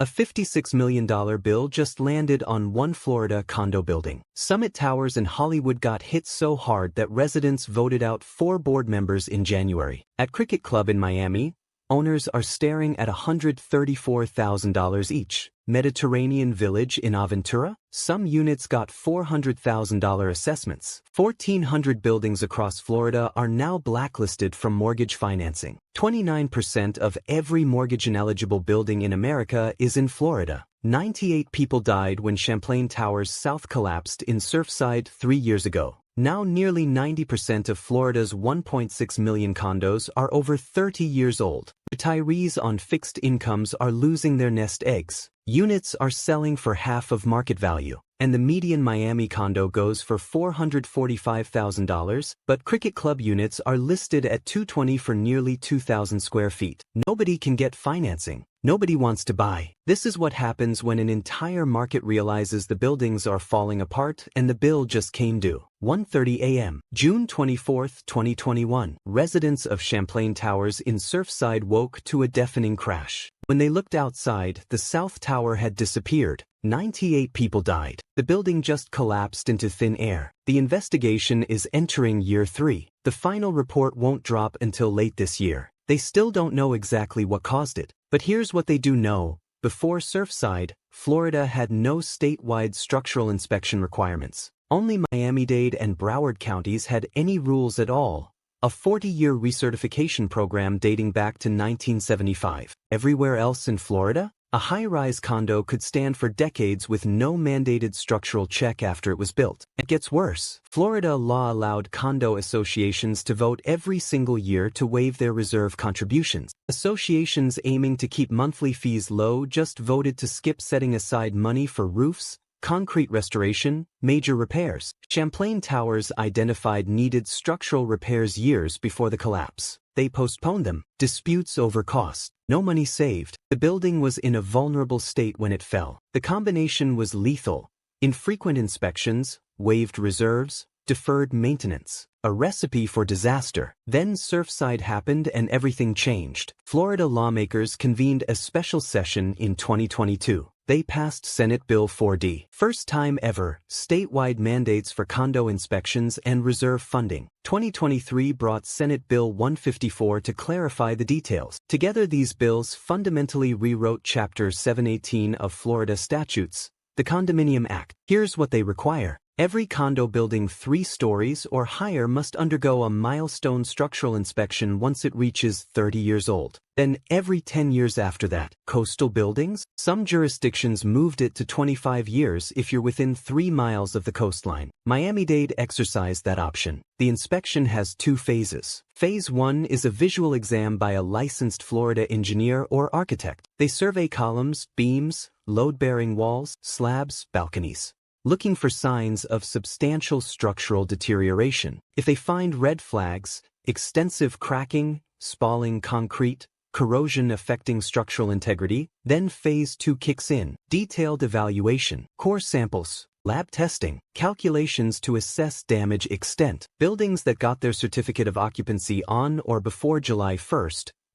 A $56 million bill just landed on one Florida condo building. Summit Towers in Hollywood got hit so hard that residents voted out 4 board members in January. At Cricket Club in Miami, owners are staring at $134,000 each. Mediterranean Village in Aventura, some units got $400,000 assessments. 1,400 buildings across Florida are now blacklisted from mortgage financing. 29% of every mortgage-ineligible building in America is in Florida. 98 people died when Champlain Towers South collapsed in Surfside 3 years ago. Now nearly 90% of Florida's 1.6 million condos are over 30 years old. Retirees on fixed incomes are losing their nest eggs. Units are selling for half of market value, and the median Miami condo goes for $445,000, but Cricket Club units are listed at $220,000 for nearly 2,000 square feet. Nobody can get financing. Nobody wants to buy. This is what happens when an entire market realizes the buildings are falling apart and the bill just came due. 1:30 a.m. June 24, 2021. Residents of Champlain Towers in Surfside woke to a deafening crash. When they looked outside, the South Tower had disappeared. 98 people died. The building just collapsed into thin air. The investigation is entering year 3. The final report won't drop until late this year. They still don't know exactly what caused it. But here's what they do know. Before Surfside, Florida had no statewide structural inspection requirements. Only Miami-Dade and Broward counties had any rules at all. A 40-year recertification program dating back to 1975. Everywhere else in Florida, a high-rise condo could stand for decades with no mandated structural check after it was built. It gets worse. Florida law allowed condo associations to vote every single year to waive their reserve contributions. Associations aiming to keep monthly fees low just voted to skip setting aside money for roofs, concrete restoration, major repairs. Champlain Towers identified needed structural repairs years before the collapse. They postponed them. Disputes over cost. No money saved. The building was in a vulnerable state when it fell. The combination was lethal. Infrequent inspections, waived reserves, deferred maintenance. A recipe for disaster. Then Surfside happened and everything changed. Florida lawmakers convened a special session in 2022. They passed Senate Bill 4D. First time ever, statewide mandates for condo inspections and reserve funding. 2023 brought Senate Bill 154 to clarify the details. Together these bills fundamentally rewrote Chapter 718 of Florida statutes, the Condominium Act. Here's what they require. Every condo building 3 stories or higher must undergo a milestone structural inspection once it reaches 30 years old. Then every 10 years after that. Coastal buildings? Some jurisdictions moved it to 25 years if you're within 3 miles of the coastline. Miami-Dade exercised that option. The inspection has 2 phases. Phase 1 is a visual exam by a licensed Florida engineer or architect. They survey columns, beams, load-bearing walls, slabs, balconies, looking for signs of substantial structural deterioration. If they find red flags, extensive cracking, spalling concrete, corrosion affecting structural integrity, then Phase 2 kicks in. Detailed evaluation, core samples, lab testing, calculations to assess damage extent. Buildings that got their certificate of occupancy on or before July 1,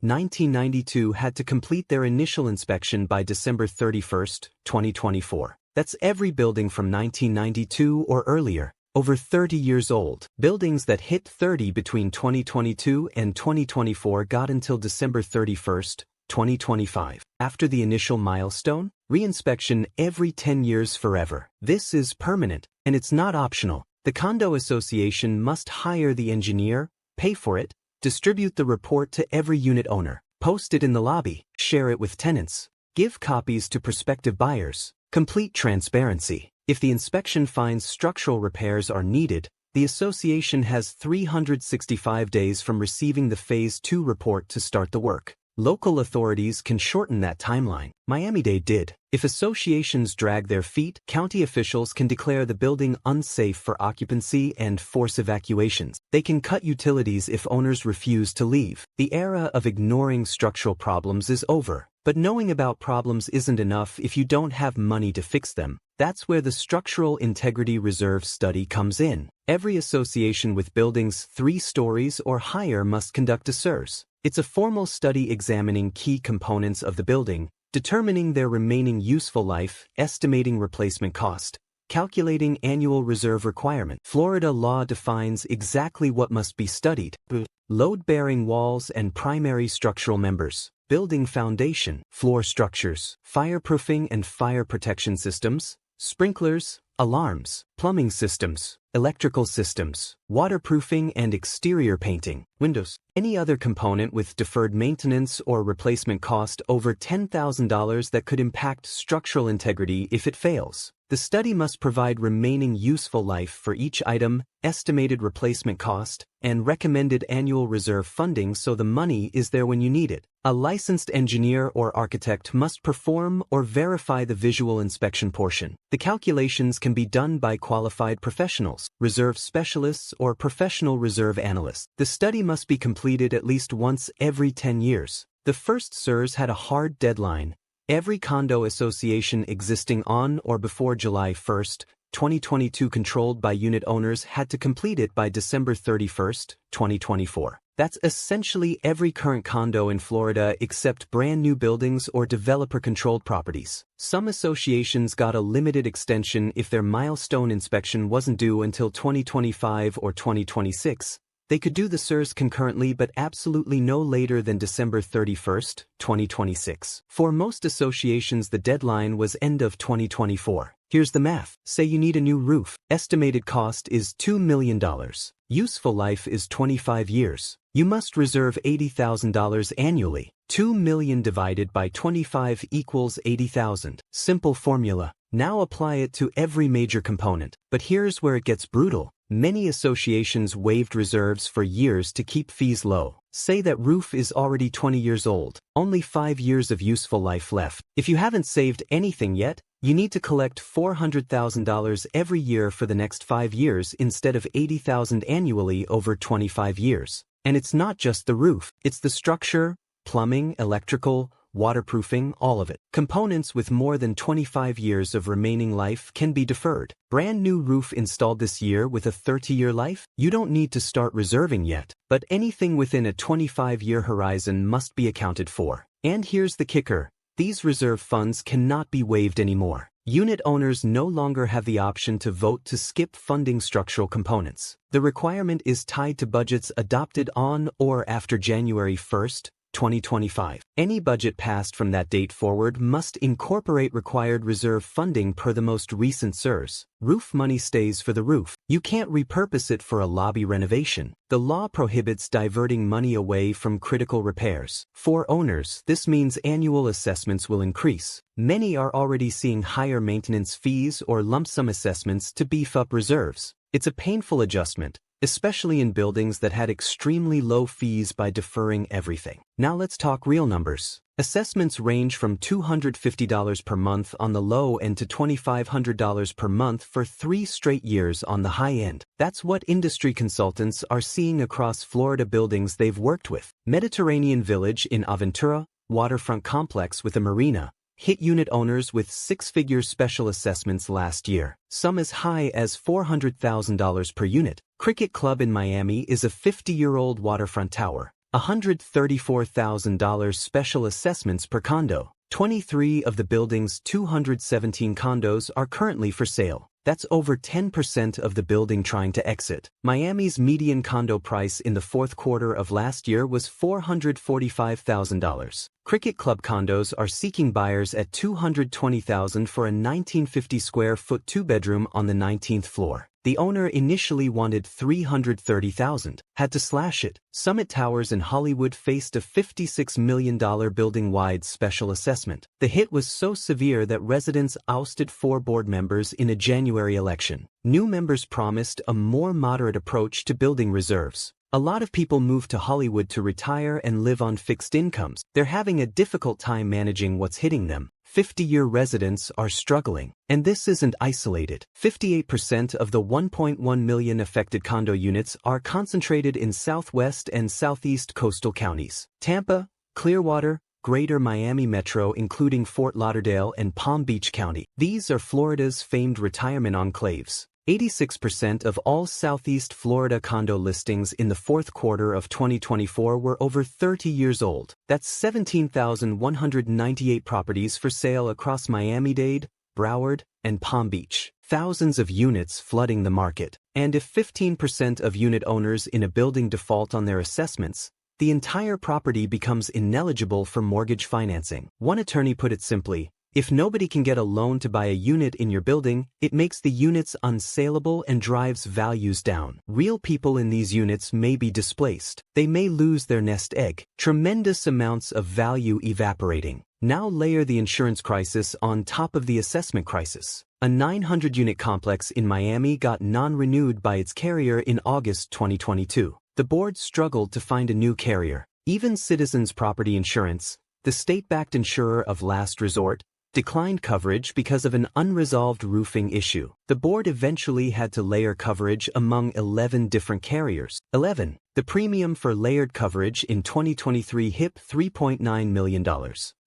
1992 had to complete their initial inspection by December 31, 2024. That's every building from 1992 or earlier, over 30 years old. Buildings that hit 30 between 2022 and 2024 got until December 31, 2025. After the initial milestone, reinspection every 10 years forever. This is permanent, and it's not optional. The condo association must hire the engineer, pay for it, distribute the report to every unit owner, post it in the lobby, share it with tenants, give copies to prospective buyers. Complete transparency. If the inspection finds structural repairs are needed, the association has 365 days from receiving the Phase 2 report to start the work. Local authorities can shorten that timeline. Miami-Dade did. If associations drag their feet, county officials can declare the building unsafe for occupancy and force evacuations. They can cut utilities if owners refuse to leave. The era of ignoring structural problems is over. But knowing about problems isn't enough if you don't have money to fix them. That's where the Structural Integrity Reserve Study comes in. Every association with buildings 3 stories or higher must conduct a SIRS. It's a formal study examining key components of the building, determining their remaining useful life, estimating replacement cost, calculating annual reserve requirement. Florida law defines exactly what must be studied. Load-bearing walls and primary structural members, building foundation, floor structures, fireproofing and fire protection systems, sprinklers, alarms, plumbing systems, electrical systems, waterproofing and exterior painting, windows. Any other component with deferred maintenance or replacement cost over $10,000 that could impact structural integrity if it fails. The study must provide remaining useful life for each item, estimated replacement cost, and recommended annual reserve funding so the money is there when you need it. A licensed engineer or architect must perform or verify the visual inspection portion. The calculations can be done by qualified professionals, reserve specialists, or professional reserve analysts. The study must be completed at least once every 10 years. The first SIRS had a hard deadline. Every condo association existing on or before July 1, 2022 controlled by unit owners had to complete it by December 31, 2024. That's essentially every current condo in Florida except brand new buildings or developer-controlled properties. Some associations got a limited extension if their milestone inspection wasn't due until 2025 or 2026. They could do the SIRS concurrently but absolutely no later than December 31, 2026. For most associations the deadline was end of 2024. Here's the math. Say you need a new roof. Estimated cost is $2 million. Useful life is 25 years. You must reserve $80,000 annually. 2 million divided by 25 equals 80,000. Simple formula. Now apply it to every major component. But here's where it gets brutal. Many associations waived reserves for years to keep fees low. Say that roof is already 20 years old, only 5 years of useful life left. If you haven't saved anything yet, you need to collect $400,000 every year for the next 5 years instead of $80,000 annually over 25 years. And it's not just the roof, it's the structure, plumbing, electrical, waterproofing, all of it. Components with more than 25 years of remaining life can be deferred. Brand new roof installed this year with a 30-year life? You don't need to start reserving yet, but anything within a 25-year horizon must be accounted for. And here's the kicker. These reserve funds cannot be waived anymore. Unit owners no longer have the option to vote to skip funding structural components. The requirement is tied to budgets adopted on or after January 1, 2025. Any budget passed from that date forward must incorporate required reserve funding per the most recent SIRS. Roof money stays for the roof. You can't repurpose it for a lobby renovation. The law prohibits diverting money away from critical repairs. For owners, this means annual assessments will increase. Many are already seeing higher maintenance fees or lump sum assessments to beef up reserves. It's a painful adjustment, especially in buildings that had extremely low fees by deferring everything. Now let's talk real numbers. Assessments range from $250 per month on the low end to $2,500 per month for 3 straight years on the high end. That's what industry consultants are seeing across Florida buildings they've worked with. Mediterranean Village in Aventura, waterfront complex with a marina, hit unit owners with 6-figure special assessments last year, some as high as $400,000 per unit. Cricket Club in Miami is a 50-year-old waterfront tower, $134,000 special assessments per condo. 23 of the building's 217 condos are currently for sale. That's over 10% of the building trying to exit. Miami's median condo price in the fourth quarter of last year was $445,000. Cricket Club condos are seeking buyers at $220,000 for a 1950 square foot 2-bedroom on the 19th floor. The owner initially wanted $330,000, had to slash it. Summit Towers in Hollywood faced a $56 million building-wide special assessment. The hit was so severe that residents ousted 4 board members in a January election. New members promised a more moderate approach to building reserves. A lot of people move to Hollywood to retire and live on fixed incomes. They're having a difficult time managing what's hitting them. 50-year residents are struggling. And this isn't isolated. 58% of the 1.1 million affected condo units are concentrated in southwest and southeast coastal counties. Tampa, Clearwater, Greater Miami Metro including Fort Lauderdale and Palm Beach County. These are Florida's famed retirement enclaves. 86% of all Southeast Florida condo listings in the fourth quarter of 2024 were over 30 years old. That's 17,198 properties for sale across Miami-Dade, Broward, and Palm Beach. Thousands of units flooding the market. And if 15% of unit owners in a building default on their assessments, the entire property becomes ineligible for mortgage financing. One attorney put it simply, if nobody can get a loan to buy a unit in your building, it makes the units unsaleable and drives values down. Real people in these units may be displaced. They may lose their nest egg. Tremendous amounts of value evaporating. Now layer the insurance crisis on top of the assessment crisis. A 900-unit complex in Miami got non-renewed by its carrier in August 2022. The board struggled to find a new carrier. Even Citizens Property Insurance, the state-backed insurer of last resort, declined coverage because of an unresolved roofing issue. The board eventually had to layer coverage among 11 different carriers. 11. The premium for layered coverage in 2023 hit $3.9 million.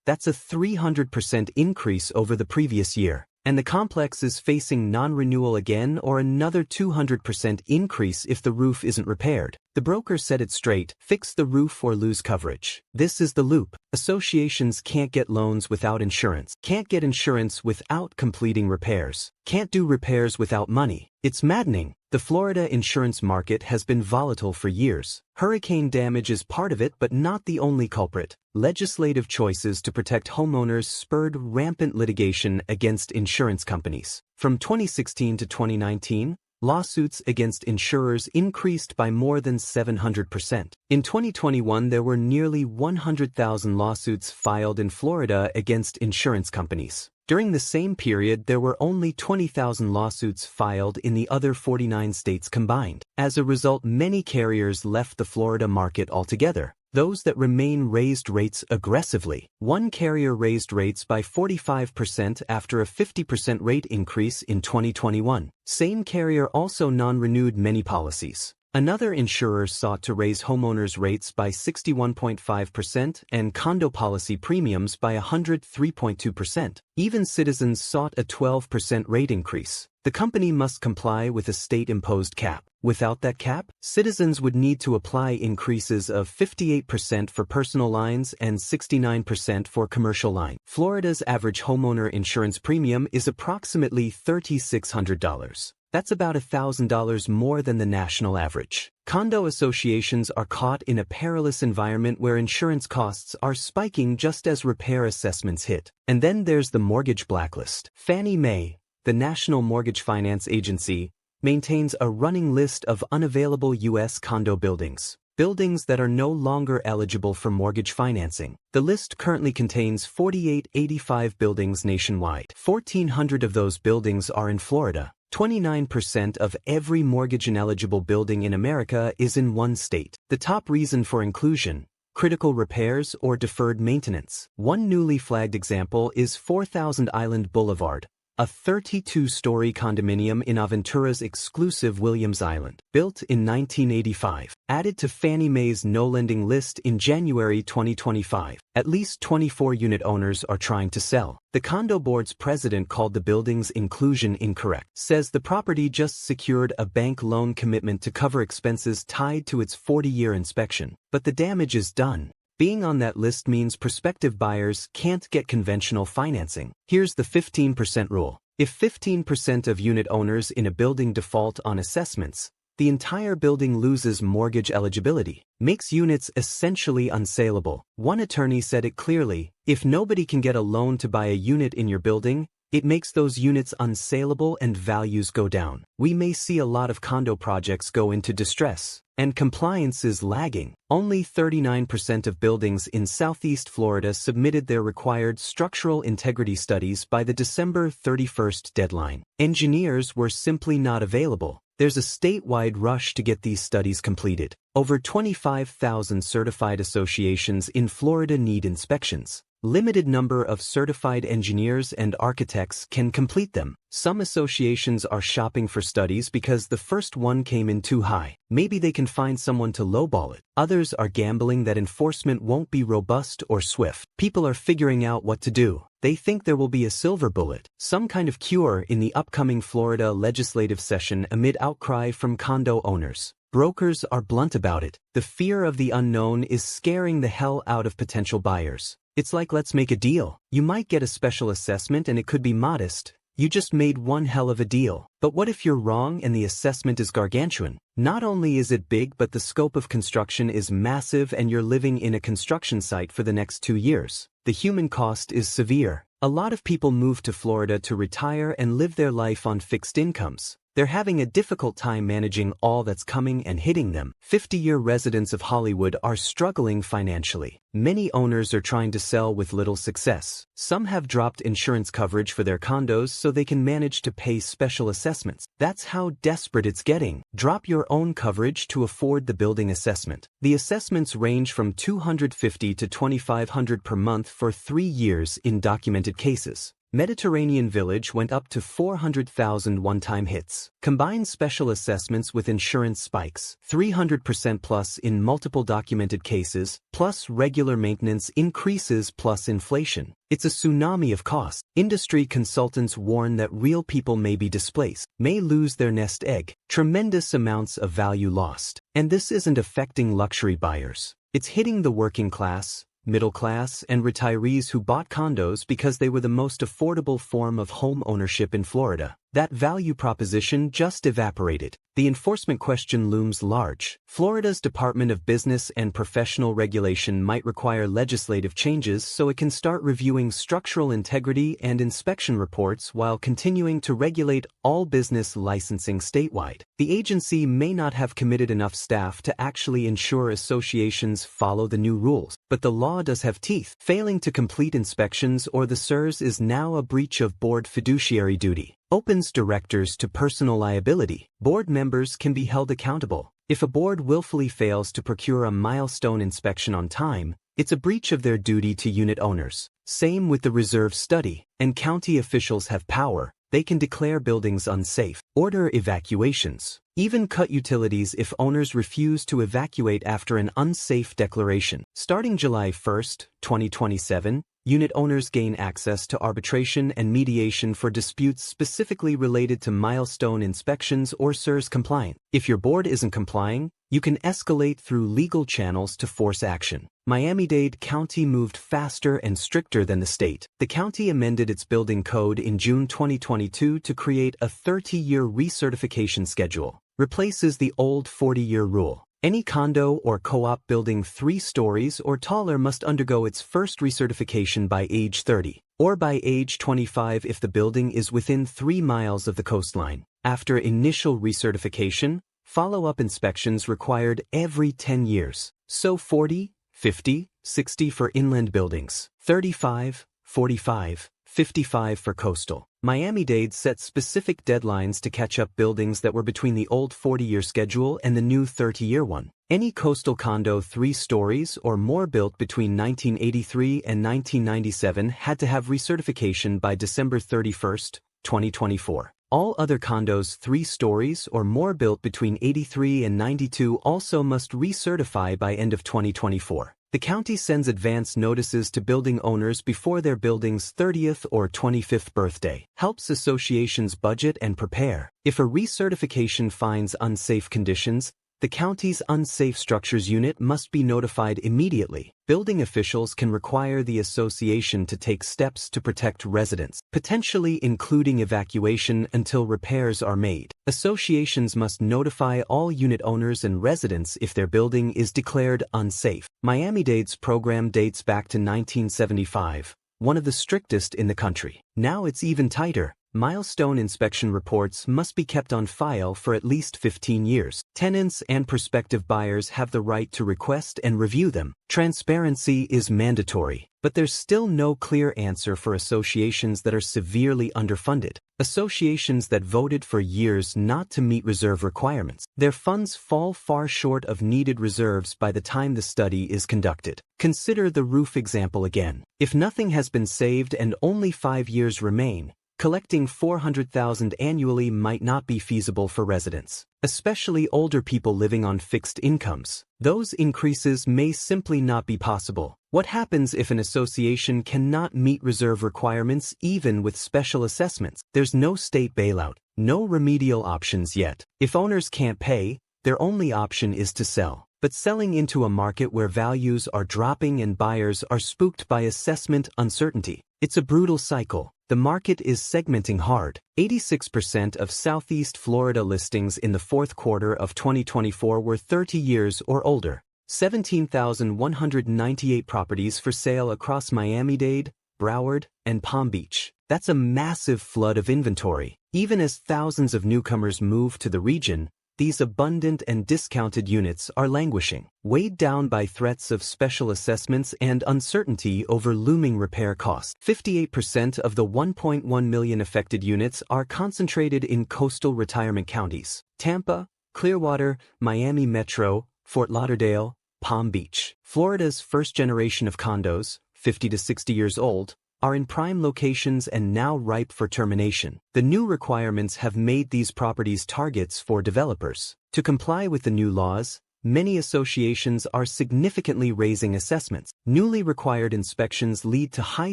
That's a 300% increase over the previous year. And the complex is facing non-renewal again or another 200% increase if the roof isn't repaired. The broker said it straight, fix the roof or lose coverage. This is the loop. Associations can't get loans without insurance, can't get insurance without completing repairs, can't do repairs without money. It's maddening. The Florida insurance market has been volatile for years. Hurricane damage is part of it but not the only culprit. Legislative choices to protect homeowners spurred rampant litigation against insurance companies. From 2016 to 2019, lawsuits against insurers increased by more than 700%. In 2021, there were nearly 100,000 lawsuits filed in Florida against insurance companies. During the same period, there were only 20,000 lawsuits filed in the other 49 states combined. As a result, many carriers left the Florida market altogether. Those that remain raised rates aggressively. One carrier raised rates by 45% after a 50% rate increase in 2021. Same carrier also non-renewed many policies. Another insurer sought to raise homeowners' rates by 61.5% and condo policy premiums by 103.2%. Even Citizens sought a 12% rate increase. The company must comply with a state-imposed cap. Without that cap, Citizens would need to apply increases of 58% for personal lines and 69% for commercial line. Florida's average homeowner insurance premium is approximately $3,600. That's about $1,000 more than the national average. Condo associations are caught in a perilous environment where insurance costs are spiking just as repair assessments hit. And then there's the mortgage blacklist. Fannie Mae, the National Mortgage Finance Agency, maintains a running list of unavailable U.S. condo buildings. Buildings that are no longer eligible for mortgage financing. The list currently contains 4,885 buildings nationwide. 1,400 of those buildings are in Florida. 29% of every mortgage-ineligible building in America is in one state. The top reason for inclusion: critical repairs or deferred maintenance. One newly flagged example is 4,000 Island Boulevard, a 32-story condominium in Aventura's exclusive Williams Island, built in 1985, added to Fannie Mae's no-lending list in January 2025. At least 24 unit owners are trying to sell. The condo board's president called the building's inclusion incorrect, says the property just secured a bank loan commitment to cover expenses tied to its 40-year inspection. But the damage is done. Being on that list means prospective buyers can't get conventional financing. Here's the 15% rule. If 15% of unit owners in a building default on assessments, the entire building loses mortgage eligibility, makes units essentially unsaleable. One attorney said it clearly, if nobody can get a loan to buy a unit in your building, it makes those units unsaleable and values go down. We may see a lot of condo projects go into distress, and compliance is lagging. Only 39% of buildings in Southeast Florida submitted their required structural integrity studies by the December 31st deadline. Engineers were simply not available. There's a statewide rush to get these studies completed. Over 25,000 certified associations in Florida need inspections. Limited number of certified engineers and architects can complete them. Some associations are shopping for studies because the first one came in too high. Maybe they can find someone to lowball it. Others are gambling that enforcement won't be robust or swift. People are figuring out what to do. They think there will be a silver bullet, some kind of cure in the upcoming Florida legislative session amid outcry from condo owners. Brokers are blunt about it. The fear of the unknown is scaring the hell out of potential buyers. It's like, let's make a deal. You might get a special assessment and it could be modest. You just made one hell of a deal. But what if you're wrong and the assessment is gargantuan? Not only is it big, but the scope of construction is massive and you're living in a construction site for the next 2 years. The human cost is severe. A lot of people move to Florida to retire and live their life on fixed incomes. They're having a difficult time managing all that's coming and hitting them. 50-year residents of Hollywood are struggling financially. Many owners are trying to sell with little success. Some have dropped insurance coverage for their condos so they can manage to pay special assessments. That's how desperate it's getting. Drop your own coverage to afford the building assessment. The assessments range from $250 to $2,500 per month for 3 years in documented cases. Mediterranean Village went up to 400,000 one-time hits. Combine special assessments with insurance spikes, 300% plus in multiple documented cases, plus regular maintenance increases plus inflation. It's a tsunami of costs. Industry consultants warn that real people may be displaced, may lose their nest egg, tremendous amounts of value lost. And this isn't affecting luxury buyers. It's hitting the working class, middle class, and retirees who bought condos because they were the most affordable form of home ownership in Florida. That value proposition just evaporated. The enforcement question looms large. Florida's Department of Business and Professional Regulation might require legislative changes so it can start reviewing structural integrity and inspection reports while continuing to regulate all business licensing statewide. The agency may not have committed enough staff to actually ensure associations follow the new rules, but the law does have teeth. Failing to complete inspections or the SIRS is now a breach of board fiduciary duty. Opens directors to personal liability. Board members can be held accountable. If a board willfully fails to procure a milestone inspection on time, it's a breach of their duty to unit owners. Same with the reserve study. And county officials have power. They can declare buildings unsafe, order evacuations, even cut utilities if owners refuse to evacuate after an unsafe declaration. Starting July 1, 2027, unit owners gain access to arbitration and mediation for disputes specifically related to milestone inspections or SIRS compliance. If your board isn't complying, you can escalate through legal channels to force action. Miami-Dade County moved faster and stricter than the state. The county amended its building code in June 2022 to create a 30-year recertification schedule. Replaces the old 40-year rule. Any condo or co-op building 3 stories or taller must undergo its first recertification by age 30, or by age 25 if the building is within 3 miles of the coastline. After initial recertification, follow-up inspections required every 10 years. So 40, 50, 60 for inland buildings, 35, 45, 55 for coastal. Miami-Dade set specific deadlines to catch up buildings that were between the old 40-year schedule and the new 30-year one. Any coastal condo 3 stories or more built between 1983 and 1997 had to have recertification by December 31, 2024. All other condos 3 stories or more built between 83 and 92 also must recertify by end of 2024. The county sends advance notices to building owners before their building's 30th or 25th birthday. Helps associations budget and prepare. If a recertification finds unsafe conditions, the county's Unsafe Structures Unit must be notified immediately. Building officials can require the association to take steps to protect residents, potentially including evacuation until repairs are made. Associations must notify all unit owners and residents if their building is declared unsafe. Miami-Dade's program dates back to 1975, one of the strictest in the country. Now it's even tighter. Milestone inspection reports must be kept on file for at least 15 years. Tenants and prospective buyers have the right to request and review them. Transparency is mandatory, but there's still no clear answer for associations that are severely underfunded. Associations that voted for years not to meet reserve requirements. Their funds fall far short of needed reserves by the time the study is conducted. Consider the roof example again. If nothing has been saved and only 5 years remain, collecting $400,000 annually might not be feasible for residents, especially older people living on fixed incomes. Those increases may simply not be possible. What happens if an association cannot meet reserve requirements even with special assessments? There's no state bailout, no remedial options yet. If owners can't pay, their only option is to sell. But selling into a market where values are dropping and buyers are spooked by assessment uncertainty. It's a brutal cycle. The market is segmenting hard. 86% of Southeast Florida listings in the fourth quarter of 2024 were 30 years or older. 17,198 properties for sale across Miami-Dade, Broward, and Palm Beach. That's a massive flood of inventory. Even as thousands of newcomers move to the region, these abundant and discounted units are languishing, weighed down by threats of special assessments and uncertainty over looming repair costs. 58% of the 1.1 million affected units are concentrated in coastal retirement counties: Tampa, Clearwater, Miami Metro, Fort Lauderdale, Palm Beach. Florida's first generation of condos, 50 to 60 years old, are in prime locations and now ripe for termination. The new requirements have made these properties targets for developers. To comply with the new laws, many associations are significantly raising assessments. Newly required inspections lead to high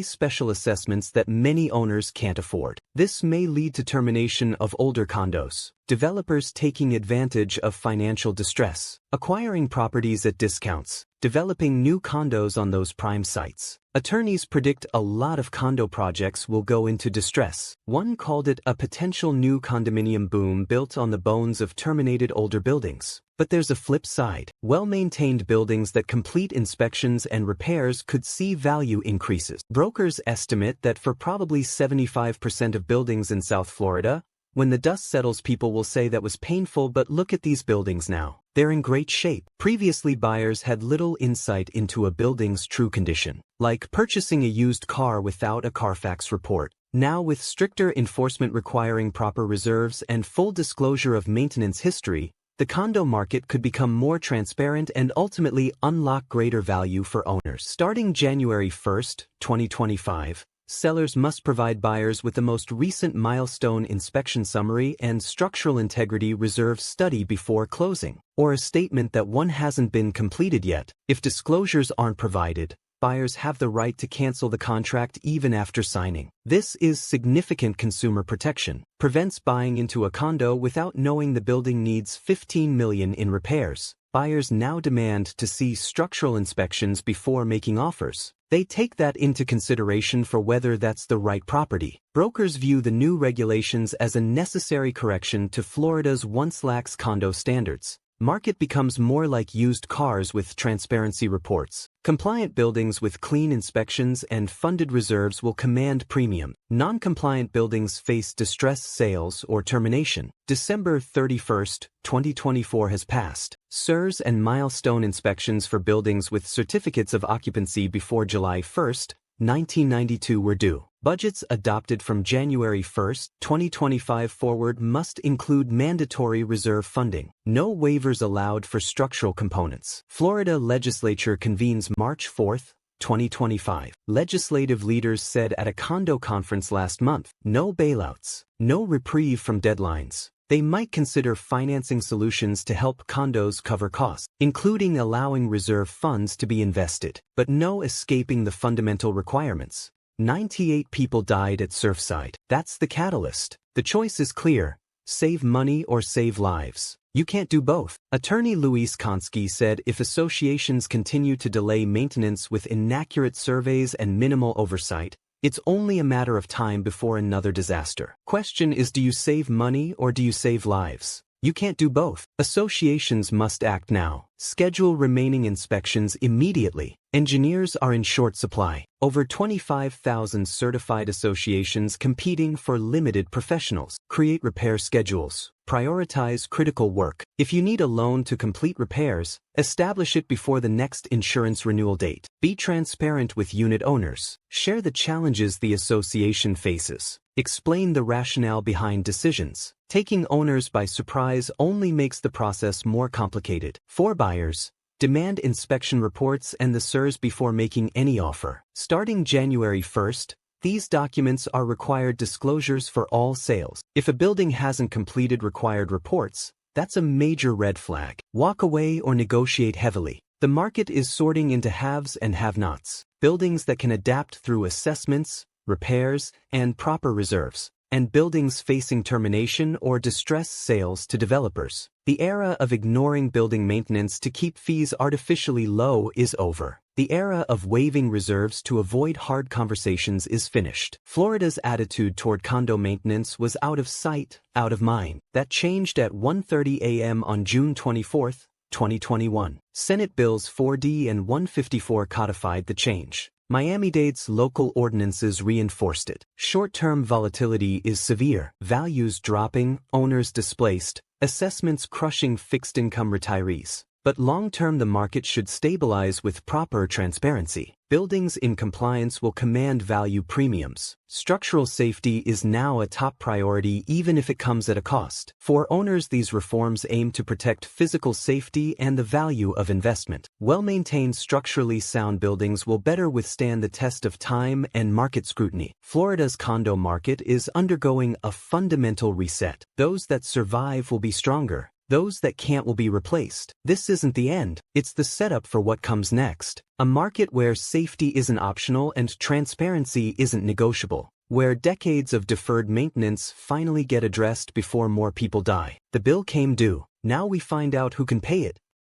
special assessments that many owners can't afford. This may lead to termination of older condos. Developers taking advantage of financial distress, acquiring properties at discounts, developing new condos on those prime sites. Attorneys predict a lot of condo projects will go into distress. One called it a potential new condominium boom built on the bones of terminated older buildings. But there's a flip side. Well-maintained buildings that complete inspections and repairs could see value increases. Brokers estimate that for probably 75% of buildings in South Florida, when the dust settles, people will say that was painful, but look at these buildings now. They're in great shape. Previously, buyers had little insight into a building's true condition, like purchasing a used car without a Carfax report. Now, with stricter enforcement requiring proper reserves and full disclosure of maintenance history, the condo market could become more transparent and ultimately unlock greater value for owners. Starting January 1st, 2025, sellers must provide buyers with the most recent milestone inspection summary and structural integrity reserve study before closing, or a statement that one hasn't been completed yet. If disclosures aren't provided, buyers have the right to cancel the contract even after signing. This is significant consumer protection, prevents buying into a condo without knowing the building needs $15 million in repairs. Buyers now demand to see structural inspections before making offers. They take that into consideration for whether that's the right property. Brokers view the new regulations as a necessary correction to Florida's once lax condo standards. Market becomes more like used cars with transparency reports. Compliant buildings with clean inspections and funded reserves will command premium. Non-compliant buildings face distressed sales or termination. December 31st, 2024 has passed. SIRS and milestone inspections for buildings with certificates of occupancy before July 1st, 1992 were due. Budgets adopted from January 1st, 2025 forward must include mandatory reserve funding. No waivers allowed for structural components. Florida legislature convenes March 4th, 2025. Legislative leaders said at a condo conference last month, no bailouts, no reprieve from deadlines. They might consider financing solutions to help condos cover costs, including allowing reserve funds to be invested, but no escaping the fundamental requirements. 98 people died at Surfside. That's the catalyst. The choice is clear: save money or save lives. You can't do both. Attorney Luis Konski said if associations continue to delay maintenance with inaccurate surveys and minimal oversight, it's only a matter of time before another disaster. Question is, do you save money or do you save lives? You can't do both. Associations must act now. Schedule remaining inspections immediately. Engineers are in short supply. Over 25,000 certified associations competing for limited professionals. Create repair schedules. Prioritize critical work. If you need a loan to complete repairs, establish it before the next insurance renewal date. Be transparent with unit owners. Share the challenges the association faces. Explain the rationale behind decisions. Taking owners by surprise only makes the process more complicated. For buyers, demand inspection reports and the SIRS before making any offer. Starting January 1st, these documents are required disclosures for all sales. If a building hasn't completed required reports, that's a major red flag. Walk away or negotiate heavily. The market is sorting into haves and have-nots. Buildings that can adapt through assessments, repairs, and proper reserves, and buildings facing termination or distress sales to developers. The era of ignoring building maintenance to keep fees artificially low is over. The era of waiving reserves to avoid hard conversations is finished. Florida's attitude toward condo maintenance was out of sight, out of mind. That changed at 1:30 a.m. on June 24, 2021. Senate Bills 4D and 154 codified the change. Miami-Dade's local ordinances reinforced it. Short-term volatility is severe, values dropping, owners displaced, assessments crushing fixed-income retirees. But long-term the market should stabilize with proper transparency. Buildings in compliance will command value premiums. Structural safety is now a top priority even if it comes at a cost. For owners, these reforms aim to protect physical safety and the value of investment. Well-maintained, structurally sound buildings will better withstand the test of time and market scrutiny. Florida's condo market is undergoing a fundamental reset. Those that survive will be stronger. Those that can't will be replaced. This isn't the end, it's the setup for what comes next. A market where safety isn't optional and transparency isn't negotiable. Where decades of deferred maintenance finally get addressed before more people die. The bill came due. Now we find out who can pay it.